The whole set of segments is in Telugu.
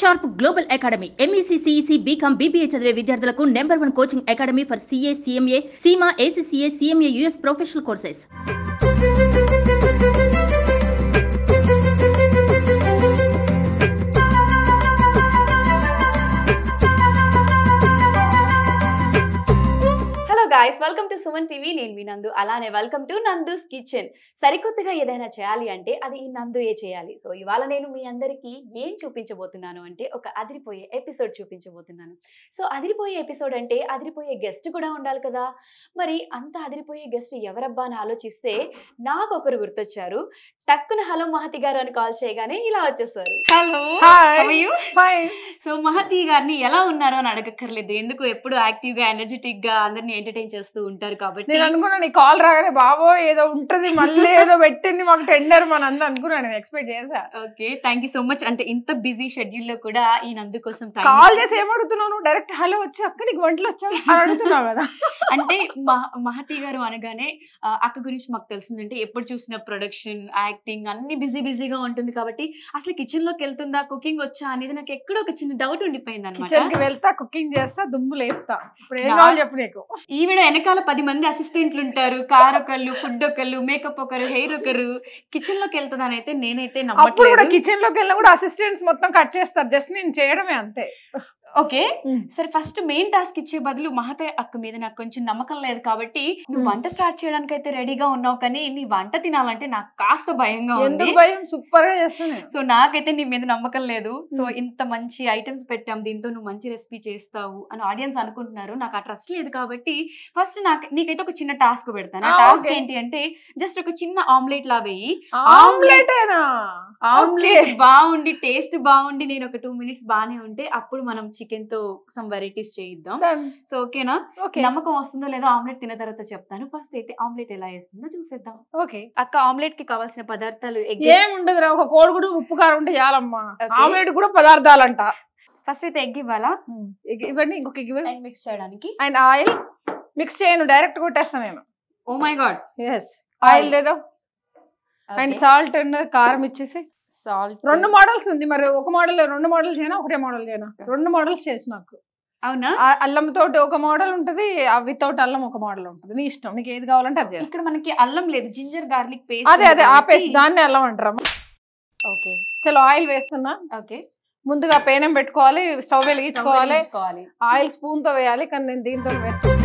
Sharp global academy MEC CEC BCom BBA చదివే విద్యార్థులకు #1 coaching academy for CA CMA CIMA ACCA CMA US professional courses. guys, welcome to Suman TV. నేను మీ నందు. అలానే వెల్కమ్ టు నందుస్ కిచెన్. సరికొత్తగా ఏదైనా చేయాలి అంటే అది ఈ నందు చేయాలి. సో ఇవాళ నేను మీ అందరికీ ఏం చూపించబోతున్నాను అంటే ఒక అదిరిపోయే ఎపిసోడ్ చూపించబోతున్నాను. సో అదిరిపోయే ఎపిసోడ్ అంటే అదిరిపోయే గెస్ట్ కూడా ఉండాలి కదా. మరి అంత అదిరిపోయే గెస్ట్ ఎవరబ్బా అని ఆలోచిస్తే నాకు ఒకరు గుర్తొచ్చారు. టక్కున హలో మహతి గారు అని కాల్ చేయగానే ఇలా వచ్చేస్తారు. హలో, సో మహతి గారిని ఎలా ఉన్నారు అని అడగక్కర్లేదు, ఎందుకు ఎప్పుడు యాక్టివ్ గా ఎనర్జెటిక్ గా అందరిని ఎంటర్టైన్ చేస్తూ ఉంటారు కాబట్టి. నేను అనుకున్నా నీ కాల్ రాగానే బాబో ఏదో ఉంటది, మళ్ళీ ఏదో పెట్టింది మాకు టెండర్ మన అంతా అనుకున్నా, నేను ఎక్స్పెక్ట్ చేసా. Okay, thank you so much. అంటే ఇంత బిజీ షెడ్యూల్ లో కూడా ఈ నందు కోసం కాల్ చేసి ఏమడుగుతున్నావు? డైరెక్ట్ హలో వచ్చి అక్క నీకు వంటలు వచ్చా అని అడుగుతున్నావు కదా. అంటే మహతి గారు అనగానే అక్క గురించి మాకు తెలిసిందంటే ఎప్పుడు చూసిన ప్రొడక్షన్, యాక్టింగ్ అన్ని బిజీగా ఉంటుంది కాబట్టి అసలు కిచెన్ లోకి వెళ్తుందా, కుకింగ్ వచ్చా అనేది నాకు ఎక్కడో ఒక చిన్న డౌట్ ఉండిపోయింది అనమాట. కిచెన్ కి వెళ్తా, కుకింగ్ చేస్తా, దుమ్ము లేపుతా. ఇప్పుడు ఏం కావాలి చెప్పు నీకు. ఈవిడ వెనకాల 10 మంది అసిస్టెంట్లు ఉంటారు, కార్ ఒకళ్ళు, ఫుడ్ ఒకళ్ళు, మేకప్ ఒకరు, హెయిర్ ఒకరు. కిచెన్ లోకి వెళ్తుందని అయితే నేనైతే నమ్మట్లేదు. కిచెన్ లోకి వెళ్ళినా కూడా అసిస్టెంట్స్ మొత్తం కట్ చేస్తారు, జస్ట్ నేను చేయడమే అంతే. ఓకే, సరే ఫస్ట్ మెయిన్ టాస్క్ ఇచ్చే బదులు మహతి అక్క మీద నాకు కొంచెం నమ్మకం లేదు కాబట్టి నువ్వు వంట స్టార్ట్ చేయడానికి అయితే రెడీగా ఉన్నావు, కానీ నీ వంట తినాలంటే నాకు కాస్త భయంగా ఉంది. సూపర్ గా చేస్తాను. సో నాకైతే నీ మీద నమ్మకం లేదు. సో ఇంత మంచి ఐటమ్స్ పెట్టాం, దీంతో నువ్వు మంచి రెసిపీ చేస్తావు అని ఆడియన్స్ అనుకుంటున్నారు. నాకు ఆ ట్రస్ట్ లేదు కాబట్టి ఫస్ట్ నీకైతే ఒక చిన్న టాస్క్ పెడతాను. ఆ టాస్క్ ఏంటి అంటే జస్ట్ ఒక చిన్న ఆమ్లెట్ లా వేయి. ఆమ్లెట్ బాగుండి, టేస్ట్ బాగుండి, నేను ఒక 2 minutes బానే ఉంటే అప్పుడు మనం చికెన్ తో సమ్ వెరైటీస్ చేయిద్దాం. సో ఓకేనా? నమ్మకం వస్తుందో లేదో ఆమ్లెట్ తిన్న తర్వాత చెప్తాను. ఫస్ట్ అయితే ఆమ్లెట్ ఎలా వేస్తుందో చూసేద్దాం. ఓకే అక్క, ఆమ్లెట్ కి కావాల్సిన పదార్థాలు ఏముండదు, ఒక కోడిగుడ్డు, ఉప్పు, కారం ఉంటే చాలమ్మా. ఆమ్లెట్ కూడా పదార్థాలంట. ఫస్ట్ అయితే ఎగ్ ఇవ్వాలా? ఇవ్వండి. ఇంకొక ఎగ్ మిక్స్ చేయడానికి. అండ్ ఆయిల్ మిక్స్ చేయను, డైరెక్ట్ కొట్టేస్తాను నేను. Oh my God. Yes, oil లేదో. అండ్ సాల్ట్ అండ్ కారం ఇచ్చేసి. సాల్ట్ 2 మోడల్స్ ఉంది, మరి ఒక మోడల్ 2 మోడల్ చేయనా, ఒకటే మోడల్ చేయనా? 2 మోడల్స్ చేసి నాకు. అవునా? అల్లం తోటి ఒక మోడల్ ఉంటది, వితౌట్ అల్లం ఒక మోడల్ ఉంటది. నీ ఇష్టం, నీకు ఏది కావాలంటే అది. ఇక్కడ మనకి అల్లం లేదు, జింజర్ గార్లిక్ పేస్ట్. అదే ఆ పేస్ట్, దాన్ని అల్లం అంటారా? ఓకే, చలో ఆయిల్ వేస్తున్నా. ఓకే, ముందుగా పేనం పెట్టుకోవాలి, స్టవ్ వెలిగించుకోవాలి, ఆయిల్ స్పూన్ తో వేయాలి, కానీ నేను దీంతో వేస్తాను.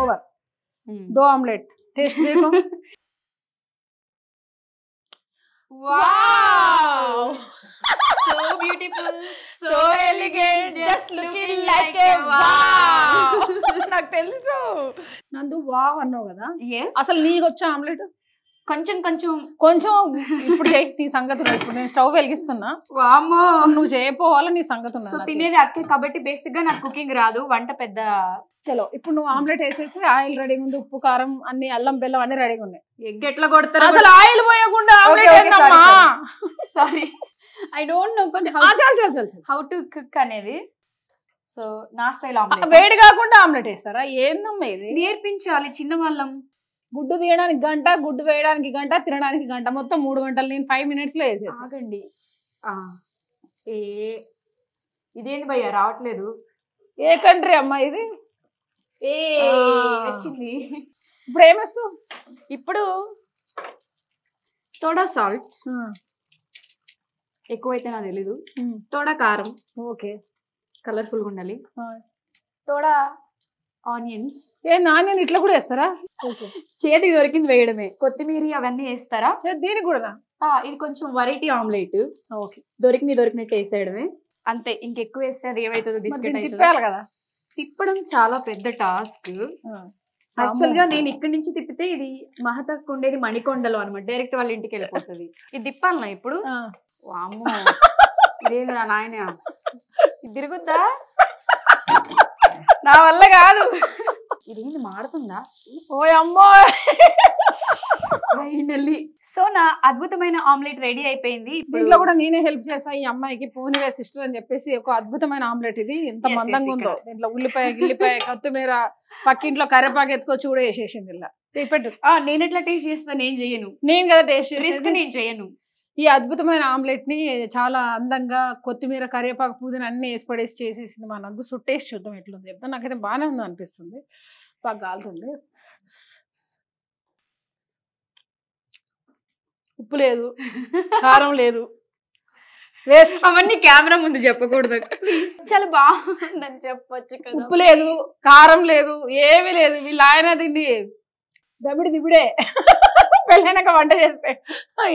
ఓవర్ 2 ఆమ్లెట్ टेस्ट देखो. Wow! So beautiful, so elegant, just looking like a wow. నాకు తెలుసు. నందు వావ్ అన్నావు కదా. Yes. అసలు నీకు వచ్చా ఆమ్లెట్? కొంచెం ఇప్పుడు చేయి నీ సంగతి. ఇప్పుడు నేను స్టవ్ వెలిగిస్తున్నా. వామ్మో, నువ్వు చేయపోవాలా నీ సంగతి. సో తినేది అక్కే కాబట్టి బేసిక్ గా నాకు కుకింగ్ రాదు, వంట పెద్ద. చలో ఇప్పుడు నువ్వు ఆమ్లెట్ వేసేసి, ఆయిల్ రెడీగా ఉంది, ఉప్పు, కారం అన్ని, అల్లం, బెల్లం అన్ని రెడీగా ఉన్నాయి. ఎగ్ ఎట్లా కొడతారు? అసలు ఆయిల్ పోయకుండా sorry, I don't know how to cook అనేది. సో నా స్టైల్ ఆమ్లెట్. వేడి కాకుండా ఆమ్లెట్ వేస్తారా? ఏందమ్మా ఇది? నేర్పించాలి చిన్న వాళ్ళం. గుడ్డు తీయడానికి గంట, గుడ్డు వేయడానికి గంట, తినడానికి గంట, మొత్తం 3 గంటలు. నేను 5 minutes లో వేసేసి. ఆగండి, ఇదేంటి భయ్యా రావట్లేదు? ఏ కంట్రీ అమ్మా ఇది? వచ్చింది. ఇప్పుడు ఏమేస్తావు? ఇప్పుడు తోడా సాల్ట్, ఎక్కువైతే నాకు తెలీదు. తోడా కారం, ఓకే, కలర్ఫుల్ గా ఉండాలి. తోడా ఆనియన్స్. ఆనియన్ ఇట్లా కూడా వేస్తారా? చేతికి దొరికింది వేయడమే. కొత్తిమీర అవన్నీ వేస్తారా? దీనికి కూడా. ఇది కొంచెం వెరైటీ ఆమ్లెట్. ఓకే, దొరికినట్టు వేసేయడమే అంతే. ఇంకెక్కువ వేస్తే అది ఏమైతుందో బిస్కెట్ అవుతుంది కదా. తిప్పడం చాలా పెద్ద టాస్క్. యాక్చువల్ గా నేను ఇక్కడి నుంచి తిప్పితే ఇది మహతకు ఉండేది మణికొండలో అనమాట, డైరెక్ట్ వాళ్ళ ఇంటికి వెళ్ళిపోతుంది. ఇది తిప్పాలనా ఇప్పుడు? వామ్మో, ఇదేంటి నా నాయన, ఇది తిరుగుద్దా? నా వల్ల కాదు. ఇదేంటి మారుతుందా? ఓ అమ్మో. ఫైనల్లీ సో నా అద్భుతమైన ఆమ్లెట్ రెడీ అయిపోయింది. దీంట్లో కూడా నేనే హెల్ప్ చేసా ఈ అమ్మాయికి, పూనిగా సిస్టర్ అని చెప్పేసి. ఒక అద్భుతమైన ఆమ్లెట్ ఇది, ఎంత మందంగా ఉందో. దీంట్లో ఉల్లిపాయ, గిల్లిపాయ, కొత్తిమీర, పక్కింట్లో కరివేపాకు ఎత్తుకొచ్చి కూడా వేసేసింది ఇలా. పెట్టు. నేను ఎట్లా టేస్ట్ చేస్తా? నేను చేయను. నేను కదా టేస్ట్ రిస్క్ చేసేది. నేను చేయను. ఈ అద్భుతమైన ఆమ్లెట్ ని చాలా అందంగా కొత్తిమీర, కరివేపాకు, పుదీనా అన్ని వేసి పడేసి చేసేసింది మా నందు. సో టేస్ట్ చూద్దాం ఎట్లుంది చెప్తాను. నాకైతే బాగానే ఉంది అనిపిస్తుంది. బాగా కాలుతుంది. ఉప్పు లేదు, కారం లేదు, వేస్ట్. అవన్నీ కెమెరా ముందు చెప్పకూడదు ప్లీజ్. చాలా బాగుందని చెప్పొచ్చు కదా. ఉప్పు లేదు, కారం లేదు, ఏమీ లేదు. వీళ్ళు ఆయన దీన్ని దిబిడే పెళ్ళైనాక వంట చేస్తే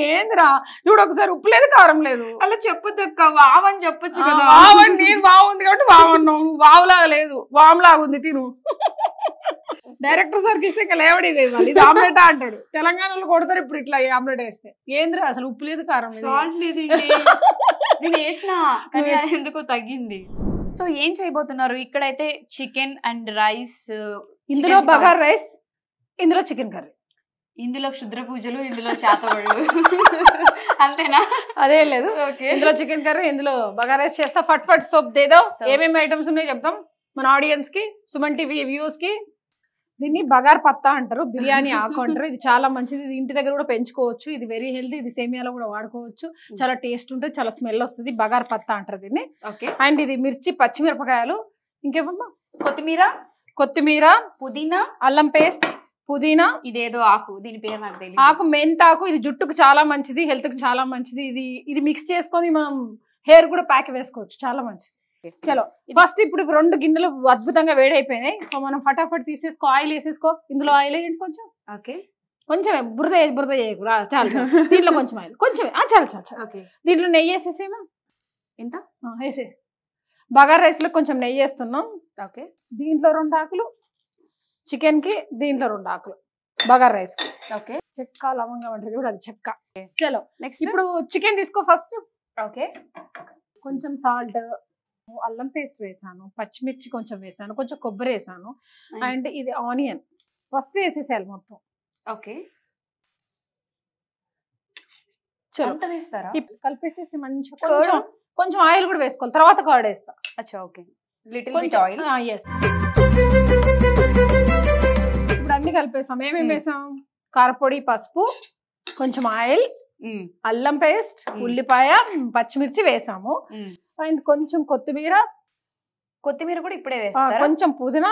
ఏందిరా చూడు ఒకసారి ఉప్పు లేదు, కారం లేదు. అలా చెప్పొద్దు అక్క, వావని చెప్పొచ్చు కదా. వావండి, నేను బాగుంది కాబట్టి వావన్నావు. నువ్వు వావులాగా లేదు, వాములాగా ఉంది, తిను. డైరెక్టర్ సార్కి ఇస్తే ఇంకా లేవడి ఇవ్వాలి. ఇది ఆమ్లెట్ అంటాడు. తెలంగాణలో కొడతారు ఇప్పుడు ఇట్లా ఆమ్లెట్ వేస్తే. ఏందిరా అసలు ఉప్పు లేదు, కారం లేదు. సాల్ట్ లేదు, నేను వేసిన కానీ అది ఎందుకో తగ్గింది. సో ఏం చేయబోతున్నారు? ఇక్కడైతే చికెన్ అండ్ రైస్, ఇందులో బగార్ రైస్, ఇందులో చికెన్ కర్రీ, ఇందులో క్షుద్ర పూజలు, ఇందులో చేతబడులు అంతేనా? అదే లేదు. ఇందులో చికెన్ కర్రీ, ఇందులో బగార్ రైస్ చేస్తా. ఫట్ ఫట్ సోప్ దేదో. ఏమేమి ఐటమ్స్ ఉన్నాయో చెప్తాం మన ఆడియన్స్ కి, సుమన్ టీవీ వ్యూస్ కి. దీన్ని బగార్ పత్తా అంటారు, బిర్యానీ ఆకు అంటారు. ఇది చాలా మంచిది. ఇది ఇంటి దగ్గర కూడా పెంచుకోవచ్చు. ఇది వెరీ హెల్తీ. ఇది సేమియాలో కూడా వాడుకోవచ్చు. చాలా టేస్ట్ ఉంటుంది, చాలా స్మెల్ వస్తుంది. బగార్ పత్తా అంటారు దీన్ని. అండ్ ఇది మిర్చి, పచ్చిమిరపకాయలు, ఇంకేమమ్మా కొత్తిమీర, పుదీనా, అల్లం పేస్ట్, పుదీనా, ఇదేదో ఆకు, దీని పేరు నాకు తెలియదు. ఆకు మెంతాకు. ఇది జుట్టుకు చాలా మంచిది, హెల్త్ కు చాలా మంచిది. ఇది మిక్స్ చేసుకొని మనం హెయిర్ కూడా ప్యాక్ వేసుకోవచ్చు, చాలా మంచిది. చలో ఫస్ట్ ఇప్పుడు 2 గిన్నెలు అద్భుతంగా వేడైపోయినాయి. సో మనం ఫటాఫట్ తీసేసుకో. ఆయిల్ వేసేసుకో. ఇందులో ఆయిల్ వేయండి కొంచెం. కొంచెమే, బురద చేయకు. చాలు. దీంట్లో కొంచెం ఆయిల్, కొంచెమే. చాలు. దీంట్లో నెయ్యి వేసేసేమా. ఎంత వేసే. బగార్ రైస్ లో కొంచెం నెయ్యి వేస్తున్నాం. దీంట్లో 2 ఆకులు చికెన్ కి, దీంట్లో 2 ఆకులు బగార్ రైస్ కి. చెక్క లవంగా ఉంటుంది కూడా, అది చెక్క. చలో నెక్స్ట్ ఇప్పుడు చికెన్ తీసుకో ఫస్ట్. కొంచెం సాల్ట్, అల్లం పేస్ట్ వేసాను, పచ్చిమిర్చి కొంచెం వేసాను, కొంచెం కొబ్బరి వేసాను, అండ్ ఇది ఆనియన్ ఫస్ట్ వేసేసేయాలి మొత్తం. అంత వేస్తారా? కలిపేసేసి మంచిగా కొంచెం ఆయిల్ కూడా వేసుకోవాలి. తర్వాత కర్డ్ వేస్తా. ఇప్పుడు అన్ని కలిపేసాం. ఏమేమి వేసాం? కారపొడి, పసుపు, కొంచెం ఆయిల్, అల్లం పేస్ట్, ఉల్లిపాయ, పచ్చిమిర్చి వేసాము. అండ్ కొంచెం కొత్తిమీర కూడా ఇప్పుడే వేస్తారా? కొంచెం పుదీనా.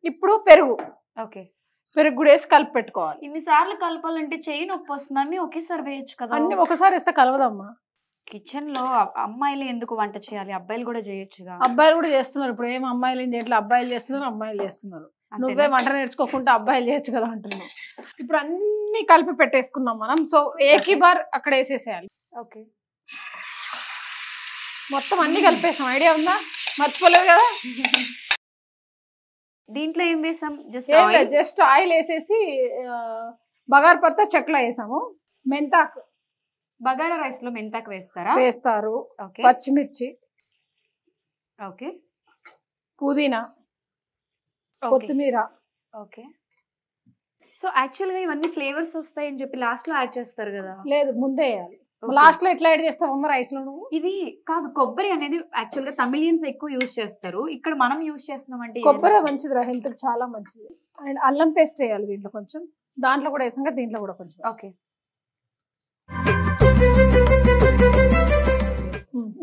ఇప్పుడు పెరుగు కూడా వేసి కలిపి పెట్టుకోవాలి. ఇన్నిసార్లు కలపాలంటే చెయ్యి నొప్పి వస్తుందని ఒకేసారి వేయచ్చు కదా. అన్ని ఒకసారి వేస్తే కలవదమ్మా. కిచెన్ లో అమ్మాయిలు ఎందుకు వంట చేయాలి? అబ్బాయిలు కూడా చేయొచ్చుగా. అబ్బాయిలు కూడా చేస్తున్నారు. ఇప్పుడు ఏం అమ్మాయిలు ఏం చేయట్లేదు, అబ్బాయిలు చేస్తున్నారు, అమ్మాయిలు చేస్తున్నారు. నువ్వే వంట నేర్చుకోకుండా అబ్బాయిలు చేయొచ్చు కదా అంటున్నావు. ఇప్పుడు అన్ని కలిపి పెట్టేసుకున్నాం మనం. సో ఏకీ బార్ అక్కడ వేసేసేయాలి. మొత్తం అన్ని కలిపేసాం. ఐడియా ఉందా? మర్చిపోలేదు కదా. దీంట్లో ఏం వేసాం? జస్ట్ ఆయిల్ వేసేసి బగార్ పత్తా, చెక్కలు వేసాము, మెంతాకు. బగారా రైస్ లో మెంతాకు వేస్తారా? వేస్తారు. పచ్చిమిర్చి, పుదీనా, కొత్తిమీర. సో యాక్చువల్ గా ఇవన్నీ ఫ్లేవర్స్ వస్తాయని చెప్పి లాస్ట్ లో యాడ్ చేస్తారు కదా? లేదు, ముందే వేయాలి. లాస్ట్ లో ఎట్లా యాడ్ చేస్తావమ్మా రైస్ లో నువ్వు? ఇది కాదు, కొబ్బరి అనేది యాక్చువల్ గా తమిళియన్స్ ఎక్కువ యూజ్ చేస్తారు. ఇక్కడ మనం యూజ్ చేస్తున్నాం అంటే కొబ్బరి మంచిది, హెల్త్ కి చాలా మంచిది. అండ్ అల్లం పేస్ట్ వేయాలి దీంట్లో కొంచెం. దాంట్లో కూడా వేసాక దీంట్లో కూడా కొంచెం.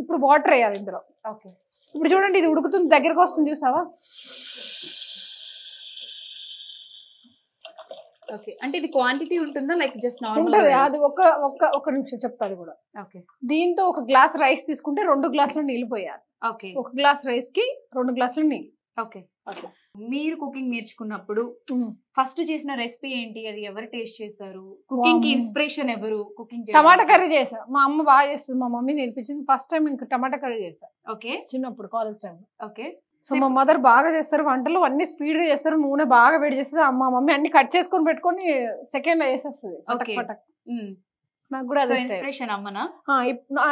ఇప్పుడు వాటర్ వేయాలి ఇందులో. ఇప్పుడు చూడండి, ఇది ఉడుకుతుంది, దగ్గరకు వస్తుంది, చూసావా? అంటే ఇది క్వాంటిటీ ఉంటుందా లైక్ జస్ట్ నార్మల్? అది ఒక నిమిషం చెప్తా. అది కూడా దీంతో 1 గ్లాస్ రైస్ తీసుకుంటే 2 గ్లాసులు నీళ్ళు పోయాలి. 1 గ్లాస్ రైస్ కి 2 గ్లాసులు నీళ్ళు. మీరు కుకింగ్ నేర్చుకున్నప్పుడు ఫస్ట్ చేసిన రెసిపీ ఏంటి? అది ఎవరు టేస్ట్ చేశారు? కుకింగ్ కి ఇన్స్పిరేషన్ ఎవరు? కుకింగ్ టమాటా కర్రీ చేసా. మా అమ్మ బాగా చేస్తుంది, మా మమ్మీ నేర్పించింది. ఫస్ట్ టైం ఇంకా టమాటా కర్రీ చేసా. చిన్నప్పుడు కాలేజ్ టైంలో. సో మా మదర్ బాగా చేస్తారు వంటలు, అన్ని స్పీడ్ గా చేస్తారు, నూనె బాగా వేడి చేస్తారు. మా మమ్మీ అన్ని కట్ చేసుకొని పెట్టుకొని సెకండ్ లో వేసేస్తుంది. నాకు కూడా ఇన్స్పిరేషన్ అమ్మనా?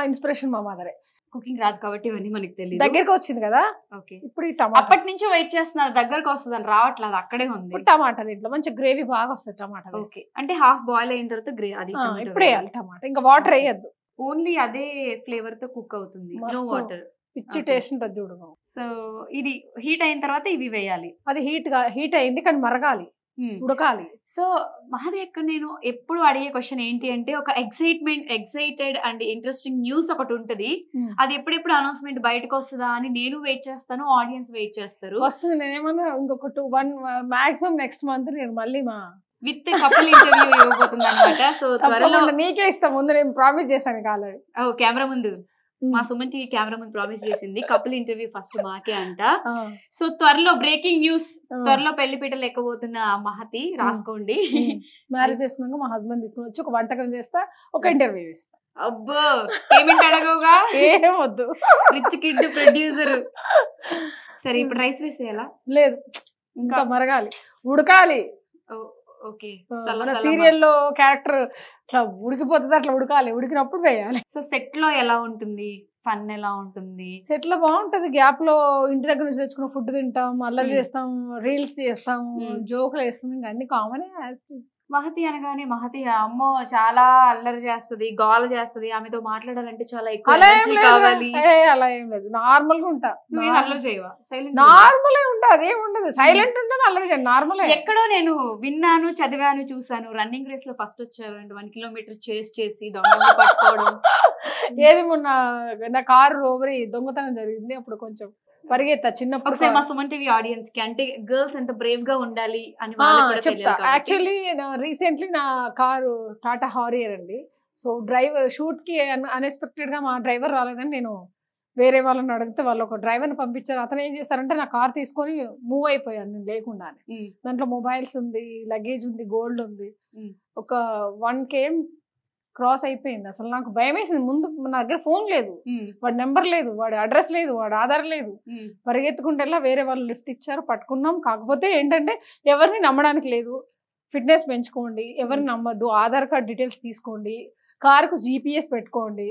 ఇన్స్పిరేషన్ మా మదరే. కుకింగ్ రాదు కాబట్టి ఇవన్నీ మనకి తెలియదు. దగ్గరకు వచ్చింది కదా. ఇప్పుడు అప్పటి నుంచి వెయిట్ చేస్తున్నారు దగ్గరకు వస్తుంది, రావట్లేదు, అక్కడే ఉంది. టమాటా దీంట్లో మంచి గ్రేవీ బాగా వస్తుంది. టమాటా అంటే హాఫ్ బాయిల్ అయిన తర్వాత అది ఇప్పుడు వేయాలి టమాటా. ఇంకా వాటర్ వేయద్దు, ఓన్లీ అదే ఫ్లేవర్ తో కుక్ అవుతుంది. No water. పిచ్చి టేస్ట్ ఉంటుంది చూడు. సో ఇది హీట్ అయిన తర్వాత ఇవి వేయాలి. అది హీట్ అయింది కానీ మరగాలి. ఉడకాలి. సో మహతి అక్క నేను ఎప్పుడు అడిగే క్వశ్చన్ ఏంటి అంటే ఒక ఎక్సైటెడ్ అండ్ ఇంట్రెస్టింగ్ న్యూస్ ఒకటి ఉంటది. అది ఎప్పుడెప్పుడు అనౌన్స్మెంట్ బయటకు వస్తుందా అని నేను వెయిట్ చేస్తాను, ఆడియన్స్ వెయిట్ చేస్తారు. వస్తుంది. నేనేమన్నా ఇంకొక 1 మాక్సిమం నెక్స్ట్ మంత్ నేను మళ్ళీ మా విత్ కపుల్ ఇంటర్వ్యూ ఇవ్వబోతుంది అనమాట. సో త్వరలో నీకే ఇస్తా. ముందు నేను ప్రామిస్ చేశాను కాలేదు. కెమెరా ముందు మా సుమన్ టీవీ కెమెరా ముందు ప్రామిస్ చేసింది కపుల్ ఇంటర్వ్యూ ఫస్ట్ మాకే అంట. సో త్వరలో బ్రేకింగ్ న్యూస్, త్వరలో పెళ్లి పీటలు ఎక్కబోతున్న మహతి రాసుకోండి. మ్యారేజ్ చేసుకున్నాక మా హస్బెండ్ తీసుకుని వచ్చి ఒక వంటకం చేస్తా, ఒక ఇంటర్వ్యూ ఇస్తా. అబ్బో పేమెంట్ అడగవుగా, ఏం వద్దు. Rich kid producer. సరే ఇప్పుడు రైస్ వేసేయాలా? లేదు, ఇంకా మరగాలి, ఉడకాలి. ఓకే, సీరియల్లో క్యారెక్టర్ ఇట్లా ఉడికిపోతుంది, అట్లా ఉడకాలి. ఉడికినప్పుడు వేయాలి. సో సెట్ లో ఎలా ఉంటుంది, ఫన్ ఎలా ఉంటుంది? సెట్ లో బాగుంటది. గ్యాప్ లో ఇంటి దగ్గర నుంచి తెచ్చుకున్న ఫుడ్ తింటాం, అల్లరి చేస్తాం, రీల్స్ చేస్తాం, జోకులు వేస్తాం, ఇంకా అన్ని కామన్. మహతి అనగానే మహతి అమ్మో చాలా అల్లరి చేస్తది, గోల చేస్తది, ఆమెతో మాట్లాడాలంటే చాలా ఎక్కువ ఎనర్జీ కావాలి. అలా ఏం లేదు, నార్మల్ గా ఉంటా. అల్లరి చేయవా? నార్మల్ ఉంటా, అదేం ఉండదు. సైలెంట్ ఉంటాను, అల్లరి చేయను, నార్మల్. ఎక్కడో నేను విన్నాను, చదివాను, చూసాను, రన్నింగ్ రేస్ లో ఫస్ట్ వచ్చారు అంటే 1 కిలోమీటర్ చేస్ చేసి దొంగలు పట్టుకోవడం. ఏది మొన్న నా కారు రోబరీ దొంగతనం జరిగింది, అప్పుడు కొంచెం పరిగెత్తా చిన్నప్పుడు. ఒకసారి మా సుమన్ టీవీ ఆడియన్స్ కి, అంటే గర్ల్స్ ఎంత బ్రేవ్ గా ఉండాలి అని చెప్తా. యాక్చువల్లీ రీసెంట్లీ నా కారు టాటా హారియర్ అండి. సో డ్రైవర్ షూట్ కి అన్ఎక్స్పెక్టెడ్ గా మా డ్రైవర్ రాలేదని నేను వేరే వాళ్ళని అడిగితే వాళ్ళు ఒక డ్రైవర్ని పంపించారు. అతను ఏం చేశారంటే నా కార్ తీసుకొని మూవ్ అయిపోయాను నేను లేకుండానే. దాంట్లో మొబైల్స్ ఉంది, లగేజ్ ఉంది, గోల్డ్ ఉంది. ఒక 1 km క్రాస్ అయిపోయింది. అసలు నాకు భయం వేసింది. ముందు నా దగ్గర ఫోన్ లేదు, వాడి నెంబర్ లేదు, వాడి అడ్రస్ లేదు, వాడి ఆధార్ లేదు. పరిగెత్తుకుంటే వేరే వాళ్ళు లిఫ్ట్ ఇచ్చారు, పట్టుకున్నాం. కాకపోతే ఏంటంటే ఎవరిని నమ్మడానికి లేదు. ఫిట్నెస్ పెంచుకోండి, ఎవరిని నమ్మద్దు, ఆధార్ కార్డ్ డీటెయిల్స్ తీసుకోండి, కారుకు GPS పెట్టుకోండి,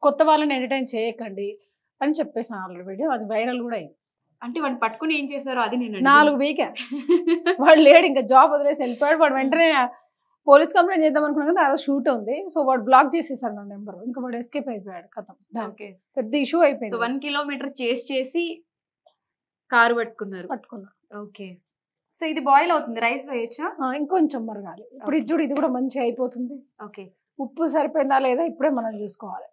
కొత్త వాళ్ళని ఎంటర్టైన్ చేయకండి అని చెప్పేసాను ఆల్రెడీ. వీడియో అది వైరల్ కూడా అయింది. అంటే వాడిని పట్టుకుని ఏం చేశారో అది నేను 4 వీకే వాడు లేడు, ఇంకా జాబ్ వదిలేసి వెళ్ళిపోయాడు. వాడు వెంటనే పోలీస్ కంప్లైంట్ చేద్దాం అనుకున్నాను కానీ ఆ రోజు షూట్ ఉంది. సో వాడు బ్లాక్ చేసేసాడు నా నెంబర్. ఇంకా వాడు ఎస్కేప్ అయిపోయాడు. కథం పెద్ద ఇష్యూ అయిపోయింది. సో 1 కిలోమీటర్ చేస్ చేసి కారు పట్టుకున్నా. ఓకే, సో ఇది బాయిల్ అవుతుంది, రైస్ వేయచ్చా? ఇంకొంచెం మరగాలి. ఇప్పుడు ఇది చూడు, ఇది కూడా మంచిగా అయిపోతుంది. ఓకే, ఉప్పు సరిపోయిందా లేదా ఇప్పుడే మనం చూసుకోవాలి.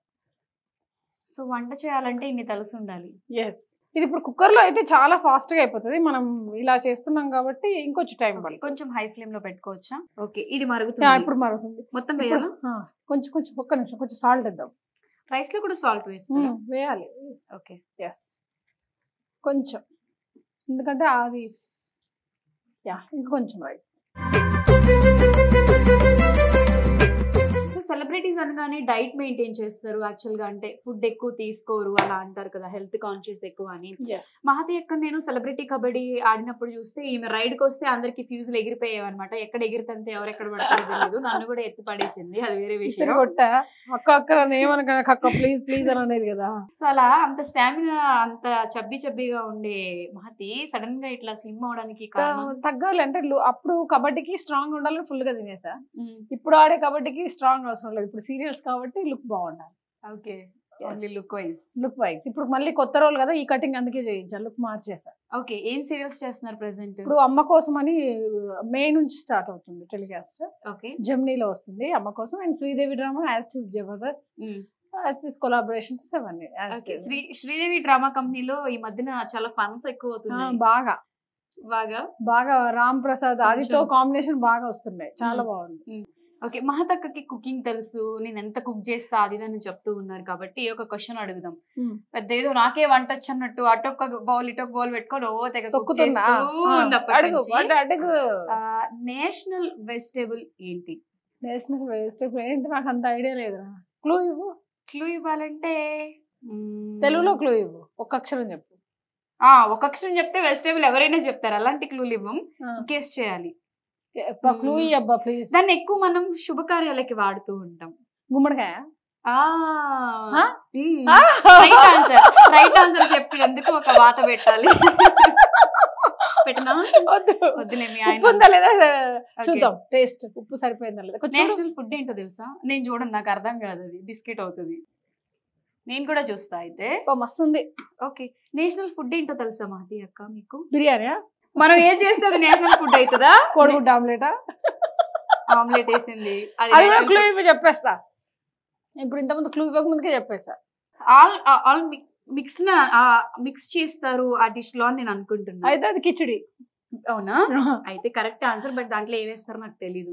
సో వంట చేయాలంటే ఇన్ని తెలిసి ఉండాలి. ఎస్, ఇది ఇప్పుడు కుక్కర్ లో అయితే చాలా ఫాస్ట్ గా అయిపోతుంది. మనం ఇలా చేస్తున్నాం కాబట్టి ఇంకొంచెం టైం పడుతుంది. కొంచెం హై ఫ్లేమ్ లో పెట్టుకోవచ్చా? ఓకే, ఇది మరుగుతుంది. ఇప్పుడు మరుగుతుంది. మొత్తం వేయాలా? కొంచెం ఒక్క నిమిషం, కొంచెం సాల్ట్ వేద్దాం. రైస్ లో కూడా సాల్ట్ వేయాలి. ఓకే, ఎస్, కొంచెం, ఎందుకంటే అది ఇంకా కొంచెం రైస్. సో సెలబ్రిటీస్ అనగానే డైట్ మెయింటైన్ చేస్తారు యాక్చువల్ గా, అంటే ఫుడ్ ఎక్కువ తీసుకోరు అలా అంటారు కదా, హెల్త్ కాన్షియస్ ఎక్కువ అని. మహతి అక్క నేను సెలబ్రిటీ కబడ్డీ ఆడినప్పుడు చూస్తే ఈమె రైడ్ కి వస్తే అందరికి ఫ్యూజులు ఎగిరిపోయావు అనమాట. ఎక్కడ ఎగిరితే ఎవరెక్కడ పడతారో తెలియదు. నన్ను కూడా ఎత్తి పడేసింది, అది వేరే విషయం. అక్క ఏమనక ప్లీజ్ ప్లీజ్ అని అనేది కదా. సో అలా అంత స్టామినా, అంత చబ్బీగా ఉండే మహతి సడన్ గా ఇట్లా స్లిమ్ అవడానికి తగ్గాలి అంటే అప్పుడు కబడ్డీకి స్ట్రాంగ్ ఉండాలని ఫుల్ గా తినేసా. ఇప్పుడు ఆడే కబడ్డీకి స్ట్రాంగ్ అవసరం లేదు. ఇప్పుడు సీరియల్స్ కాబట్టి లుక్ బాగుండాలి. ఓకే, లుక్ వైజ్ ఇప్పుడు మళ్ళీ కొత్త రోల్ కదా, ఈ కటింగ్ అందుకే చేయించాలి, లుక్ మార్చేసా. ఓకే, ఏం సీరియల్స్ చేస్తున్నారు ప్రెసెంట్? ఇప్పుడు అమ్మ కోసం అని మే నుంచి స్టార్ట్ అవుతుంది టెలికాస్ట్. ఓకే, జెమినీలో వస్తుంది అమ్మ కోసం. అండ్ శ్రీదేవి డ్రామా, యాస్టిస్ జబర్దస్త్, యాస్టిస్ కొలాబరేషన్స్ అవన్నీ. శ్రీదేవి డ్రామా కంపెనీలో ఈ మధ్యన చాలా ఫన్స్ ఎక్కువ అవుతున్నాయి. బాగా రామ్ ప్రసాద్ ఆదితో కాంబినేషన్ బాగా వస్తున్నాయి, చాలా బాగుంది. ఓకే, మహతక్కకి కుకింగ్ తెలుసు, నేను ఎంత కుక్ చేస్తా అది అని చెప్తూ ఉన్నారు కాబట్టి ఒక క్వశ్చన్ అడుగుదాం. పెద్ద ఏదో నాకే వంట వచ్చి అన్నట్టు అటొక్క బౌల్ ఇటొక్క బౌల్ పెట్టుకొని తెగ నేషనల్ వెజిటేబుల్ ఏంటి? నేషనల్ వెజిటేబుల్ ఏంటి నాకు అంత ఐడియా లేదురా. క్లూ ఇవ్వాలంటే తెలుగులో క్లూ ఇవ్వు, ఒక అక్షరం చెప్పు. ఒక అక్షరం చెప్తే వెజిటేబుల్ ఎవరైనా చెప్తారు, అలాంటి క్లూలు ఇవ్వం, గెస్ చేయాలి. క్లూ అబ్బా ప్లీజ్. దాన్ని ఎక్కువ మనం శుభకార్యాలకి వాడుతూ ఉంటాం. గుమ్మడికాయ? రైట్ ఆన్సర్ చెప్పినందుకు ఒక వాత పెట్టాలి. పెట్టనా? చూద్దాం టేస్ట్, ఉప్పు సరిపోయిందా లేదా. నేషనల్ ఫుడ్ ఏంటో తెలుసా? నేను చూడండి, నాకు అర్థం కాదు, అది బిస్కెట్ అవుతుంది. నేను కూడా చూస్తా అయితే. మస్తుంది. ఓకే, నేషనల్ ఫుడ్ ఏంటో తెలుసా మహతి అక్క మీకు? బిర్యానీ. మనం ఏం చేస్తే అది నేషనల్ ఫుడ్ అవుతుందా? కోడిగుడ్డు ఆమ్లెటా? ఆమ్లెట్ వేసింది అది కూడా క్లూ ఇవ్వి చెప్పేస్తా. ఇప్పుడు ఇంతకుముందు క్లూ ఇవ్వక ముందుకే చెప్పేస్తా. ఆల్ మిక్స్ చేస్తారు ఆ డిష్ లో అని నేను అనుకుంటున్నా. అయితే అది కిచిడి. అవునా? అయితే కరెక్ట్ ఆన్సర్. బట్ దాంట్లో ఏ వేస్తారో నాకు తెలియదు.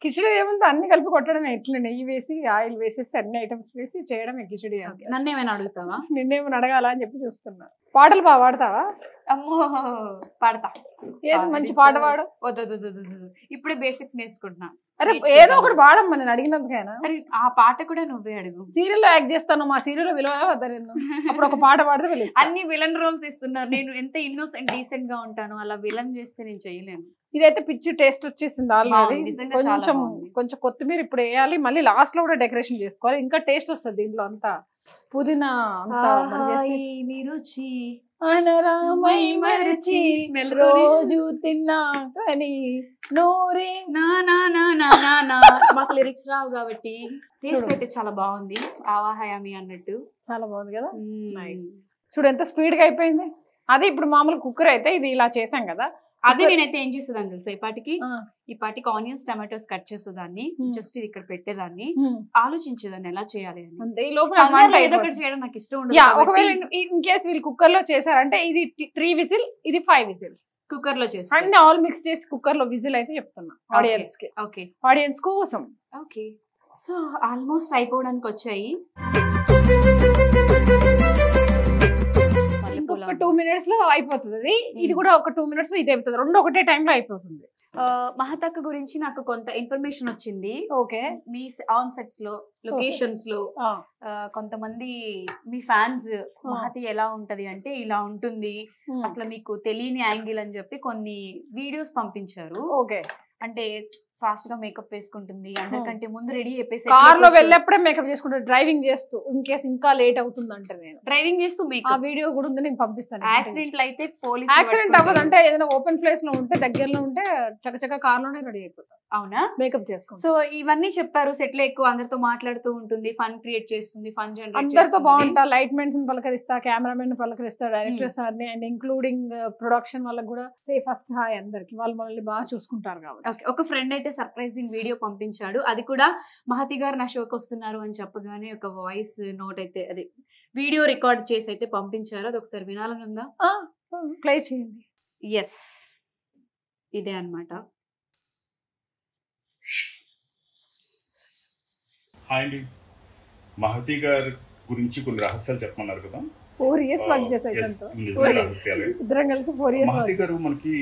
కిచిడి ఏముంది, అన్ని కలిపి కొట్టడమే. ఇట్లా నెయ్యి వేసి ఆయిల్ వేసేసి అన్ని ఐటమ్స్ వేసి చేయడమే కిచిడి. నన్ను ఏమైనా అడుగుతావా? నిన్నేమైనా అడగాల అని చెప్పి చూస్తున్నా. పాటలు బాగా పాడతావా? అమ్మో పాడతా. ఏదో మంచి పాట పాడు. వద్దు ఇప్పుడే బేసిక్స్ నేర్చుకుంటున్నా. అరే ఏదో ఒకటి పాడమ్మా, నేను అడిగినందుకైనా. సరే ఆ పాట కూడా నువ్వే అడుగు. సీరియల్ లో యాక్ట్ చేస్తాను, మా సీరియల్ లో విలువ వద్దా నేను? అప్పుడు ఒక పాట పాడితే పిలుస్తా. అన్ని విలన్ రోల్స్ ఇస్తున్నారు. నేను ఎంత ఇన్నోసెంట్ డీసెంట్ గా ఉంటాను, అలా విలన్ చేస్తే నేను చేయలేను. ఇదైతే పిచ్చి టేస్ట్ వచ్చేసింది ఆల్రెడీ. కొంచెం కొత్తిమీర ఇప్పుడు వేయాలి, మళ్ళీ లాస్ట్ లో కూడా డెకరేషన్ చేసుకోవాలి, ఇంకా టేస్ట్ వస్తుంది దీంట్లో. అంతా పుదీనా అంతా రుచి అనరామై మరచి రోజు తిన్నా కానీ నోరే మాకు లిరిక్స్ రావు కాబట్టి టేస్ట్ అయితే చాలా బాగుంది. ఆవాహయామి అన్నట్టు చాలా బాగుంది కదా. చూడు ఎంత స్పీడ్ గా అయిపోయింది. అదే ఇప్పుడు మామూలు కుక్కర్ అయితే ఇది ఇలా చేసాం కదా, అదే నేనైతే ఏం చేసేదాన్ని తెలుసా, ఈ పాటికి ఆనియన్స్ టమాటోస్ కట్ చేసేదాన్ని, జస్ట్ ఇది ఇక్కడ పెట్టేదాన్ని, ఆలోచించేదాన్ని ఎలా చేయాలి అని. ఏదో ఒకటి చేయడం నాకు ఇష్టం ఉండదు. ఒకవేళ ఇన్ కేస్ వీళ్ళు కుక్కర్ లో చేశారంటే ఇది 3 విజిల్, ఇది 5 విజిల్స్ కుక్కర్ లో చేస్తాను. అన్ని ఆల్ మిక్స్ చేసి కుక్కర్ లో విజిల్ అయితే చెప్తున్నా ఆడియన్స్ కి. ఓకే, ఆడియన్స్ కోసం. ఓకే, సో ఆల్మోస్ట్ అయిపోవడానికి వచ్చాయి. ఇంకొక 2 minutes లో అయిపోతుంది. ఇది కూడా ఒక 2 minutes లో ఇది అయిపోతుంది. రెండు ఒకటే టైంలో అయిపోతుంది. మహతక్క గురించి నాకు కొంత ఇన్ఫర్మేషన్ వచ్చింది. ఓకే, మీ ఆన్ సెట్స్ లో, లొకేషన్స్ లో కొంతమంది మీ ఫ్యాన్స్ మహతి ఎలా ఉంటది అంటే ఇలా ఉంటుంది, అసలు మీకు తెలియని యాంగిల్ అని చెప్పి కొన్ని వీడియోస్ పంపించారు. ఓకే, అంటే ఫాస్ట్ గా మేకప్ వేసుకుంటుంది, అందరికంటే ముందు రెడీ అయిపోయి కార్ లో వెళ్ళేప్పుడే మేకప్ చేసుకుంటారు, డ్రైవింగ్ చేస్తూ. ఇన్ కేసు ఇంకా లేట్ అవుతుంది అంటే నేను డ్రైవింగ్ చేస్తూ ఆ వీడియో కూడా ఉంది, నేను పంపిస్తాను. యాక్సిడెంట్ అయితే పోలీస్ యాక్సిడెంట్ అవ్వదు, అంటే ఏదైనా ఓపెన్ ప్లేస్ లో ఉంటే, దగ్గరలో ఉంటే చక్కచక్క కార్ లోనే రెడీ అయిపోతాం. అవునా? మేకప్ చేసుకో. సో ఇవన్నీ చెప్పారు. సెట్ లో ఎక్కువ అందరితో మాట్లాడుతూ ఉంటుంది, ఫన్ క్రియేట్ చేస్తుంది, ఫన్ జనరేట్ అందరితో బాగుంటా. లైట్ మెన్స్ పలకరిస్తా, కెమెరామెన్ పలకరిస్తా, డైరెక్టర్స్ అన్ని, అండ్ ఇంక్లూడింగ్ ప్రొడక్షన్ వాళ్ళకి కూడా సే ఫస్ట్ హాయ్ అందరికి. వాళ్ళు మనల్ని బాగా చూసుకుంటారు కాబట్టి. ఒక ఫ్రెండ్ అయితే సర్ప్రైజింగ్ వీడియో పంపించాడు. అది కూడా మహతి గారు నా షోకి వస్తున్నారు అని చెప్పగానే ఒక వాయిస్ నోట్ అయితే, అది వీడియో రికార్డ్ చేసి అయితే పంపించారు. అది ఒకసారి వినాలని ఉందా? ప్లే చేయండి. ఎస్, ఇదే అన్నమాట. హాయ్ అండి, మహతి గారి గురించి కొన్ని రహస్యాలు చెప్పమన్నారు కదా. 4 years వర్క్ చేశారు. ఇద్దరం కలిసి 4 years. మహతి గారు మనకి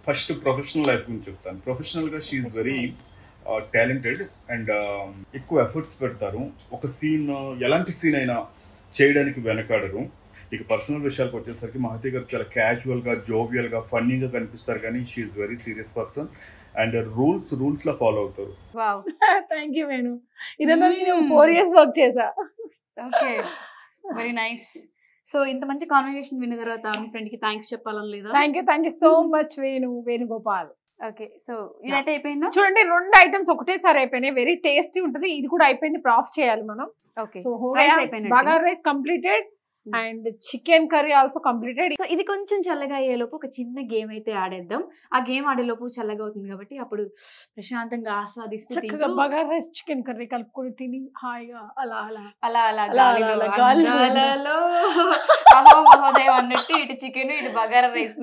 ఫస్ట్ ప్రొఫెషనల్ లైఫ్ గురించి చెప్తాను. ప్రొఫెషనల్ గా షీఈ్ వెరీ టాలెంటెడ్ అండ్ ఎక్కువ ఎఫర్ట్స్ పెడతారు. ఒక సీన్, ఎలాంటి సీన్ అయినా చేయడానికి వెనకాడరు. ఇక పర్సనల్ విషయాలకు వచ్చేసరికి మహతి గారు చాలా క్యాజువల్ గా, జోవియల్ గా, ఫన్నీగా కనిపిస్తారు, కానీ she's very serious person and rules లా ఫాలో అవుతారు. Wow, thank you Venu. ఇదంతా నేను 4 years వర్క్ చేశా. Okay, very nice. సో ఇంత మంచి కాన్వర్సేషన్ విన్న తర్వాత మీ ఫ్రెండ్ కి థ్యాంక్స్ చెప్పాలని లేదా? Thank you so much Venugopal. Okay, so ఇదైతే అయిపోయిందా? చూడండి, 2 ఐటమ్స్ ఒకటేసారి అయిపోయినాయి. వెరీ టేస్టీ ఉంటుంది. ఇది కూడా అయిపోయింది. ఆఫ్ చేయాలి మనం. Okay, bagara rice completed and chicken curry also completed. So ఇది కొంచెం చల్లగా అయ్యేలోపు ఒక చిన్న గేమ్ అయితే ఆడేద్దాం. ఆ గేమ్ ఆడేలోపు చల్లగా అవుతుంది కాబట్టి అప్పుడు ప్రశాంతంగా ఆస్వాదిస్తూ చక్కగా బగారా రైస్ చికెన్ కర్రీ కలుపుకొని తిని హాయిగా అలా అలా అలా అలా అహో మహోదయం అన్నట్టు ఇటు చికెన్, ఇటు బగారా రైస్.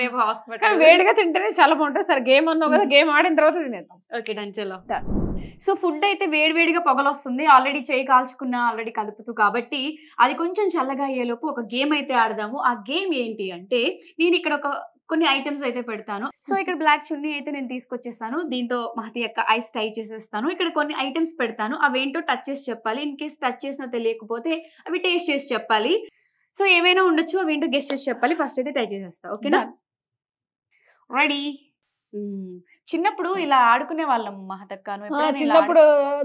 రేపు హాస్పిటల్ వేడిగా తింటేనే చాలా బాగుంటుంది. సరే గేమ్ అన్నావు కదా, గేమ్ ఆడిన తర్వాత తినేద్దాం. ఓకే, డన్, చలో. సో ఫుడ్ అయితే వేడివేడిగా పొగలొస్తుంది. ఆల్రెడీ చేయి కాల్చుకున్నా, ఆల్రెడీ కలుపుతూ, కాబట్టి అది కొంచెం చల్లగా అయ్యేలోపు ఒక గేమ్ అయితే ఆడదాము. ఆ గేమ్ ఏంటి అంటే, నేను ఇక్కడ కొన్ని ఐటమ్స్ అయితే పెడతాను. సో ఇక్కడ బ్లాక్ చున్నీ అయితే నేను తీసుకొచ్చేస్తాను. దీంతో మహతి యొక్క ఐస్ టై చేసేస్తాను. ఇక్కడ కొన్ని ఐటమ్స్ పెడతాను, అవేంటో టచ్ చేసి చెప్పాలి. ఇన్ కేస్ టచ్ చేసినా తెలియకపోతే అవి టేస్ట్ చేసి చెప్పాలి. సో ఏమైనా ఉండొచ్చు, అవేంటో గెస్ట్ చేసి చెప్పాలి. ఫస్ట్ అయితే టై చేసేస్తా. ఓకేనా? రెడీ? చిన్నప్పుడు ఇలా ఆడుకునే వాళ్ళం మహతక్క. చిన్నప్పుడు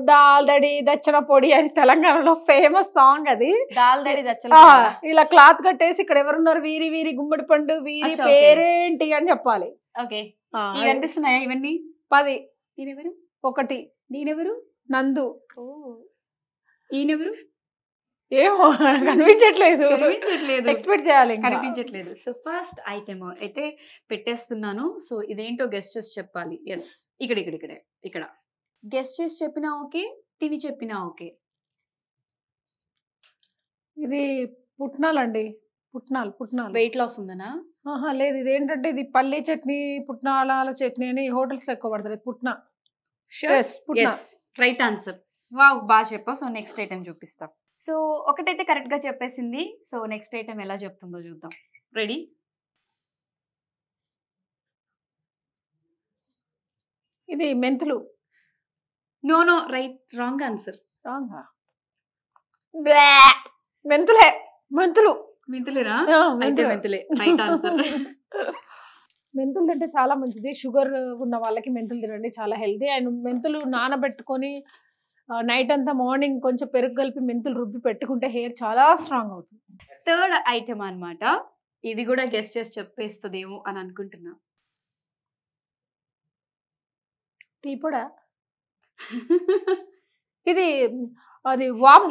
దాల్ దడి దచ్చన పొడి అని తెలంగాణలో ఫేమస్ సాంగ్. అది దాల్ దడి దచ్చన. ఇలా క్లాత్ కట్టేసి ఇక్కడ ఎవరున్నారు, వీరి వీరి గుమ్మడి పండు, వీరి పేరేంటి అని చెప్పాలి. ఓకే, ఇవి కనిపిస్తున్నాయా? ఇవన్నీ 10. నేనెవరు? 1. నేనెవరు? నందు. ఈయనెవరు? ఏమో కనిపించట్లేదు కనిపించట్లేదు ఎక్స్పెక్ట్ చేయాలి కనిపించట్లేదు. సో ఫస్ట్ ఐటమ్ అయితే పెట్టేస్తున్నాను. సో ఇదేంటో గెస్ట్ చేసి చెప్పాలి. ఎస్, ఇక్కడ గెస్ట్ చేసి చెప్పినా ఓకే, తిని చెప్పినా ఓకే. ఇది పుట్నాలండి. పుట్నాలు వెయిట్ లాస్ ఉందనా? లేదు, ఇదేంటంటే ఇది పల్లి చట్నీ, పుట్నాల చట్నీ అని హోటల్స్ ఎక్కువ పడతారు. పుట్నా. Right answer. వావ్, బాగా చెప్పావు. సో నెక్స్ట్ ఐటమ్ చూపిస్తా. సో ఒకటైతే కరెక్ట్ గా చెప్పేసింది. సో నెక్స్ట్ ఐటమ్ ఎలా చెప్తుందో చూద్దాం. రెడీ? ఇది మెంతులు. No, right, wrong answer. మెంతులు. మెంతులేనా? అయితే మెంతులే రైట్ ఆన్సర్. మెంతులు తింటే చాలా మంచిది. షుగర్ ఉన్న వాళ్ళకి మెంతులు తినండి, చాలా హెల్తీ. అండ్ మెంతులు నానబెట్టుకొని నైట్ అంతా మార్నింగ్ కొంచెం పెరుగు కలిపి మెంతులు రుబ్బి పెట్టుకుంటే హెయిర్ చాలా స్ట్రాంగ్ అవుతుంది. థర్డ్ ఐటమ్ అన్నమాట. ఇది కూడా గెస్ట్ చేసి చెప్పేస్తుందేమో అని అనుకుంటున్నా. టీ పొడా? ఇది అది వాము.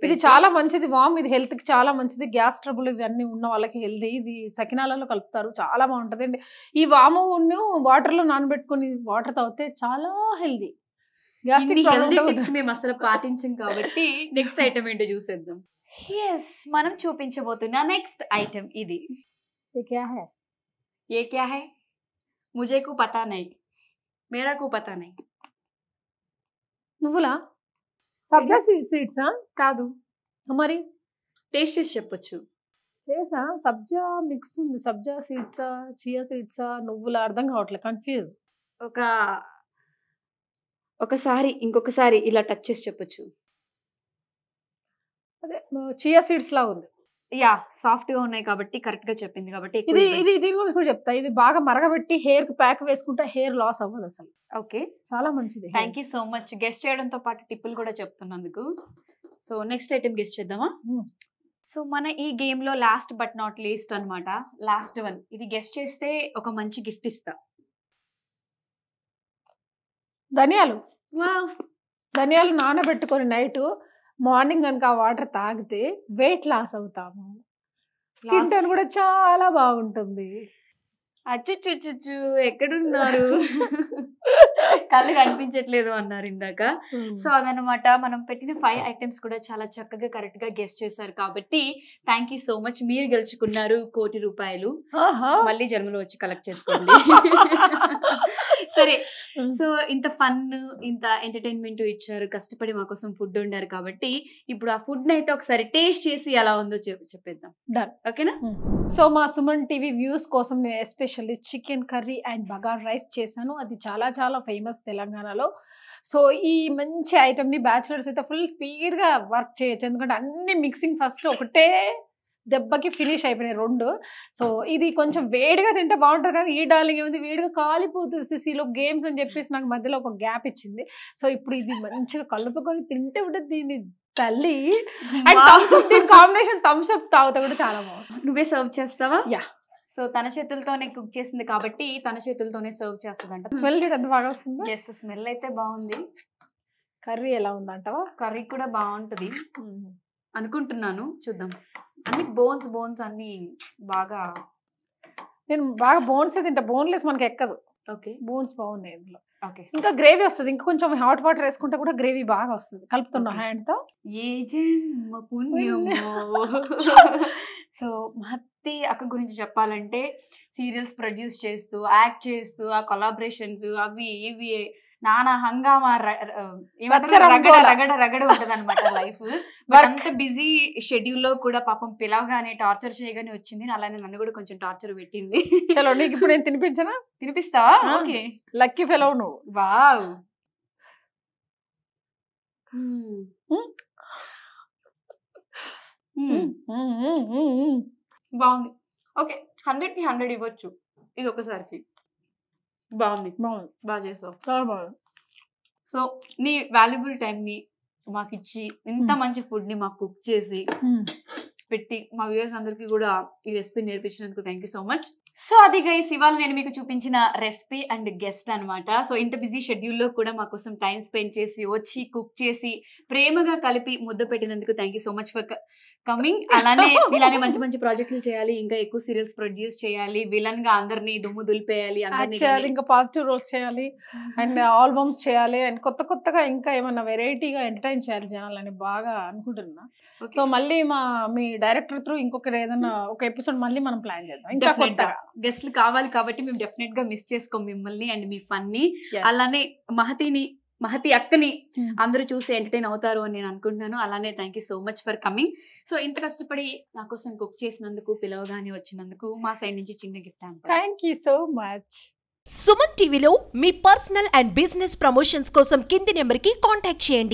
ఇది చాలా మంచిది. వాము ఇది హెల్త్ కి చాలా మంచిది. గ్యాస్ ట్రబుల్ ఇవన్నీ ఉన్న వాళ్ళకి హెల్తీ. ఇది సకినాలలో కలుపుతారు, చాలా బాగుంటది అండి. ఈ వాము వాటర్ లో నానబెట్టుకుని వాటర్ తాగితే చాలా హెల్తీ. మేము అసలు పాటించాం కాబట్టి నెక్స్ట్ ఐటమ్ ఏంటో చూసేద్దాం. ఎస్, మనం చూపించబోతున్నా నెక్స్ట్ ఐటమ్ ఇది. ఏ క్యా హై? ముజేకు పతా నహీ, మేరాకు పతా నహీ. నువ్వులా? సబ్జా సీడ్సా? కాదు మరి. టేస్ట్ చేసి చెప్పొచ్చు. చేసా, సబ్జా మిక్స్ ఉంది. సబ్జా సీడ్సా, చియా సీడ్సా, నువ్వులా? అర్థం కావట్లేదు, కన్ఫ్యూజ్. ఇంకొకసారి ఇలా టచ్ చేసి చెప్పొచ్చు. అదే చియా సీడ్స్ లా ఉంది. యా, సాఫ్ట్ గా ఉన్నాయి కాబట్టి కరెక్ట్ గా చెప్పింది కాబట్టి. ఇది దీని గురించి కూడా చెప్తా. ఇది బాగా మరగబెట్టి హెయిర్ కి ప్యాక్ వేసుకుంటే హెయిర్ లాస్ అవ్వదు అసలు. ఓకే, చాలా మంచిది. Thank you so much guest చేయడంతో పాటు టిప్పులు కూడా చెప్తున్నందుకు. సో నెక్స్ట్ ఐటమ్ గెస్ట్ చేద్దామా? సో మన ఈ గేమ్ లో లాస్ట్ బట్ నాట్ లీస్ట్ అన్నమాట, లాస్ట్ వన్. ఇది గెస్ట్ చేస్తే ఒక మంచి గిఫ్ట్ ఇస్తా. ధనియాలు నానబెట్టుకొని నైట్ మార్నింగ్ కనుక ఆ వాటర్ తాగితే వెయిట్ లాస్ అవుతాము. స్కిన్ టోన్ కూడా చాలా బాగుంటుంది. అచ్చు ఎక్కడున్నారు? కళ్ళు కనిపించట్లేదు అన్నారు ఇందాక. సో అదనమాట, మనం పెట్టిన 5 ఐటమ్స్ కూడా చాలా చక్కగా కరెక్ట్ గా గెస్ట్ చేశారు కాబట్టి థ్యాంక్ యూ సో మచ్. మీరు గెలుచుకున్నారు 1,00,00,000 రూపాయలు. మళ్ళీ జన్మలో వచ్చి కలెక్ట్ చేసుకోండి. సరే, సో ఇంత ఫన్, ఇంత ఎంటర్టైన్మెంట్ ఇచ్చారు, కష్టపడి మా కోసం ఫుడ్ వండారు కాబట్టి ఇప్పుడు ఆ ఫుడ్ అయితే ఒకసారి టేస్ట్ చేసి ఎలా ఉందో చెప్పేద్దాం. డన్, ఓకేనా? సో మా సుమన్ టీవీ వ్యూస్ కోసం నేను especially chicken curry and bagara rice చేశాను. అది చాలా చాలా ఫేమస్ తెలంగాణలో. సో ఈ మంచి ఐటమ్ని బ్యాచులర్స్ అయితే ఫుల్ స్పీడ్గా వర్క్ చేయొచ్చు, ఎందుకంటే అన్ని మిక్సింగ్ ఫస్ట్ ఒకటే దెబ్బకి ఫినిష్ అయిపోయినాయి 2. సో ఇది కొంచెం వేడిగా తింటే బాగుంటుంది, కానీ ఈ డార్లింగ్ ఏమైంది వేడిగా కాలిపోతుంది. సిసిలో గేమ్స్ అని చెప్పేసి నాకు మధ్యలో ఒక గ్యాప్ ఇచ్చింది. సో ఇప్పుడు ఇది మంచిగా కలుపుకొని తింటే ఉంటే దీన్ని తల్లి కాంబినేషన్ థమ్స్ అప్ తాగుతా కూడా చాలా బాగుంది. నువ్వే సర్వ్ చేస్తావా? యా. సో తన చేతులతోనే కుక్ చేసింది కాబట్టి తన చేతులతోనే సర్వ్ చేస్తుందంట. స్మెల్ ఎంత బాగా వస్తుంది. ఎస్, స్మెల్ అయితే బాగుంది. కర్రీ ఎలా ఉందంటావా? కర్రీ కూడా బాగుంటుంది అనుకుంటున్నాను, చూద్దాం. అన్ని బోన్స్ అన్ని బాగా, నేను బాగా బోన్స్ తింటా, బోన్లెస్ మనకి ఎక్కదు. ఓకే, బోన్స్ బాగున్నాయి ఇందులో. ఓకే, ఇంకా గ్రేవీ వస్తుంది, ఇంకా కొంచెం హాట్ వాటర్ వేసుకుంటే కూడా గ్రేవీ బాగా వస్తుంది. కలుపుతున్నా హ్యాండ్ తో. ఏ జన్మ పుణ్యమో. సో మహత్తి అక్క గురించి చెప్పాలంటే సీరియల్స్ ప్రొడ్యూస్ చేస్తూ, యాక్ట్ చేస్తూ, ఆ కొలాబరేషన్స్ అవి ఇవి నానా హంగామా రగడ ఉంటది అనమాట లైఫ్. బట్ అంత బిజీ షెడ్యూల్ లో కూడా పాపం పిలవగానే టార్చర్ చేయగానే వచ్చింది. అలానే నన్ను కూడా కొంచెం టార్చర్ పెట్టింది. చలో నీకు ఇప్పుడు నేను తినిపించనా? తినిపిస్తావా? ఓకే, లక్కీ ఫెలో నువ్వు. వావ్, బాగుంది. ఓకే, 100కి 100 ఇవ్వచ్చు ఇది ఒకసారికి. బాగుంది, బాగా చేసావు, చాలా బాగుంది. సో నీ వాల్యుబుల్ టైంని మాకు ఇచ్చి ఇంత మంచి ఫుడ్ని మాకు కుక్ చేసి పెట్టి మా వ్యూవర్స్ అందరికీ కూడా ఈ రెసిపీ నేర్పించినందుకు thank you so much. So అది గైస్ ఇవాళ నేను మీకు చూపించిన రెసిపీ అండ్ గెస్ట్ అన్నమాట. సో ఇంత బిజీ షెడ్యూల్లో కూడా మా కోసం టైం స్పెండ్ చేసి వచ్చి కుక్ చేసి ప్రేమగా కలిపి ముద్ద పెట్టినందుకు thank you so much for coming. ఇలానే మంచి మంచి ప్రాజెక్టులు చేయాలి, ఇంకా ఎక్కువ సీరియల్స్ ప్రొడ్యూస్ చేయాలి, విలన్ గా అందరినీ దుమ్ము దులిపేయాలి, ఇంకా పాజిటివ్ రోల్స్ చేయాలి అండ్ ఆల్బమ్స్ చేయాలి అండ్ కొత్తగా ఇంకా ఏమన్నా వెరైటీగా ఎంటర్టైన్ చేయాలి జనాలని బాగా అనుకుంటున్నా. సో మళ్ళీ మీ డైరెక్టర్ త్రూ ఇంకొక ఏదైనా ఒక ఎపిసోడ్ మళ్ళీ మనం ప్లాన్ చేద్దాం. ఇంకా కొత్తగా గెస్ట్లు కావాలి కాబట్టి మేము డెఫినెట్ గా మిస్ చేసుకోం మిమ్మల్ని అండ్ మీ ఫన్ని. అలానే మహతి అక్కని అందరూ చూసి ఎంటర్టైన్ అవుతారు అని నేను అనుకుంటున్నాను. అలానే thank you so much for coming. So ఇంత కష్టపడి నా కోసం కుక్ చేసినందుకు, పిలవగానే వచ్చినందుకు మా సైడ్ నుంచి చిన్న gift. Thank you so much. Suman టీవీలో మీ పర్సనల్ అండ్ బిజినెస్ ప్రమోషన్స్ కోసం కింది నెంబర్కి కాంటాక్ట్ చేయండి.